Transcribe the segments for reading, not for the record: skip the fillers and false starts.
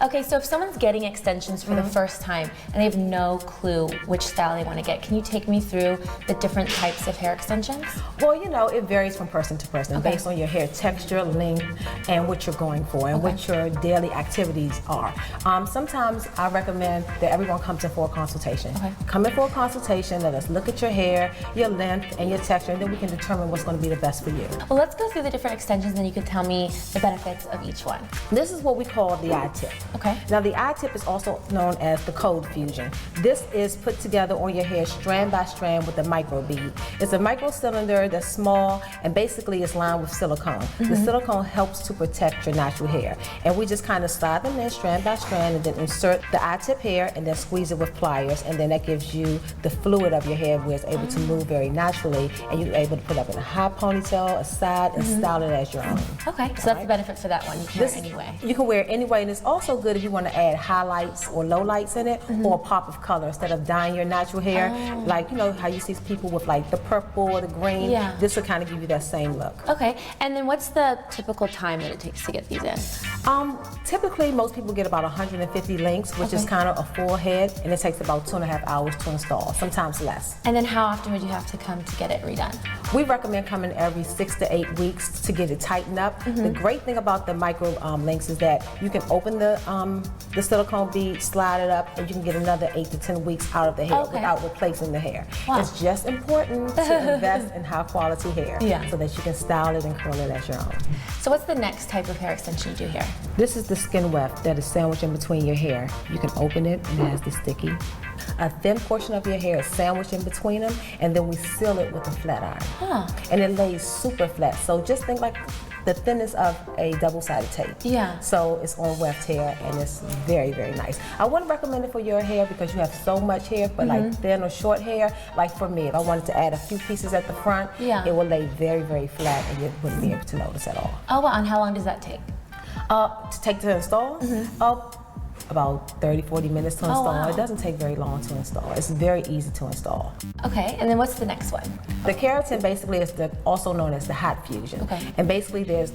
Okay, so if someone's getting extensions for the first time and they have no clue which style they want to get, can you take me through the different types of hair extensions? Well, you know, it varies from person to person based on your hair texture, length, and what you're going for and what your daily activities are. Sometimes I recommend that everyone comes in for a consultation. Come in for a consultation, let us look at your hair, your length, and your texture, and then we can determine what's going to be the best for you. Well, let's go through the different extensions and then you can tell me the benefits of each one. This is what we call the I-tip. Okay. Now the I-tip is also known as the cold fusion. This is put together on your hair strand by strand with a micro bead. It's a micro cylinder that's small and basically it's lined with silicone. The silicone helps to protect your natural hair. And we just kind of slide them in strand by strand and then insert the I-tip hair and then squeeze it with pliers, and then that gives you the fluid of your hair where it's able to move very naturally, and you're able to put up in a high ponytail, a side, and style it as your own. Okay, so that's the benefit for that one. You can wear it anyway. You can wear it anyway, and it's also good if you want to add highlights or lowlights in it, or a pop of color instead of dyeing your natural hair. Like, you know how you see people with like the purple or the green. Yeah. This will kind of give you that same look. Okay, and then what's the typical time that it takes to get these in? Typically, most people get about 150 links, which is kind of a full head, and it takes about 2.5 hours to install, sometimes less. And then how often would you have to come to get it redone? We recommend coming every 6 to 8 weeks to get it tightened up. The great thing about the micro links is that you can open the silicone bead, slide it up, and you can get another 8 to 10 weeks out of the hair without replacing the hair. Wow. It's just important to invest in high quality hair so that you can style it and curl it as your own. So what's the next type of hair extension you do here? This is the Skin Weft that is sandwiched in between your hair. You can open it and it has the sticky. A thin portion of your hair is sandwiched in between them, and then we seal it with a flat iron. And it lays super flat. So just think like the thinness of a double-sided tape. Yeah. So it's on weft hair, and it's very, very nice. I wouldn't recommend it for your hair because you have so much hair, but like thin or short hair, like for me, if I wanted to add a few pieces at the front, it will lay very, very flat, and you wouldn't be able to notice at all. Oh, wow, and how long does that take? To install? About 30-40 minutes to install. Wow. It doesn't take very long to install. It's very easy to install. Okay, and then what's the next one? The Keratin basically is also known as the hot fusion. Okay. And basically there's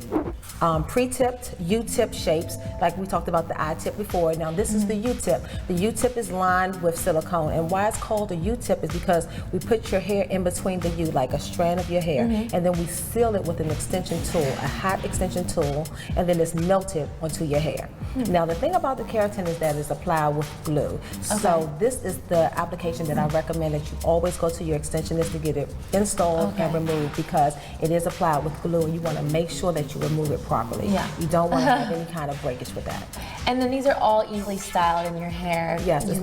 pre-tipped, U-tip shapes, like we talked about the I-tip before. Now this is the U-tip. The U-tip is lined with silicone, and why it's called a U-tip is because we put your hair in between the U, like a strand of your hair, and then we seal it with an extension tool, a hot extension tool, and then it's melted onto your hair. Now the thing about the Keratin is that it's applied with glue. So this is the application that I recommend that you always go to your extensionist to get it installed and removed, because it is applied with glue, and you want to make sure that you remove it properly. You don't want to have any kind of breakage with that. And then these are all easily styled in your hair. Yes, as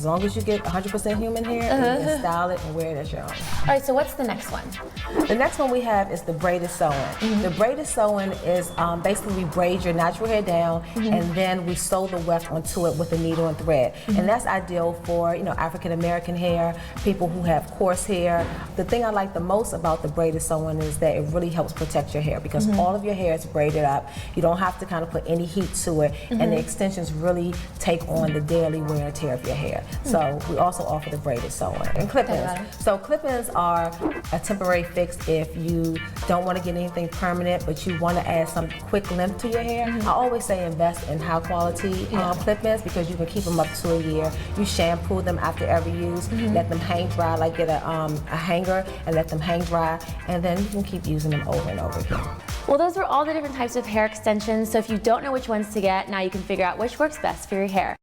long as you get 100% human hair, you can style it and wear it as your own. All right, so what's the next one? The next one we have is the braided sewing. The braided sewing is basically we braid your natural hair down, and then we sew the weft onto it with a needle and thread. And that's ideal for, you know, African American hair, people who have coarse hair. The thing I like the most about the braided sewing is that it really helps protect your hair, because all of your hair is braided up. You don't have to kind of put any heat to it, and the extensions really take on the daily wear and tear of your hair. So we also offer the braided sewing. And clip-ins. So clip-ins are a temporary fix if you don't want to get anything permanent, but you want to add some quick length to your hair. I always say invest in high quality clip-ins, because you can keep them up to a year. You shampoo them after every use, let them hang dry, like get a hanger and let them hang dry, and then you can keep using them over and over again. Well, those are all the different types of hair extensions, so if you don't know which ones to get, now you can figure out which works best for your hair.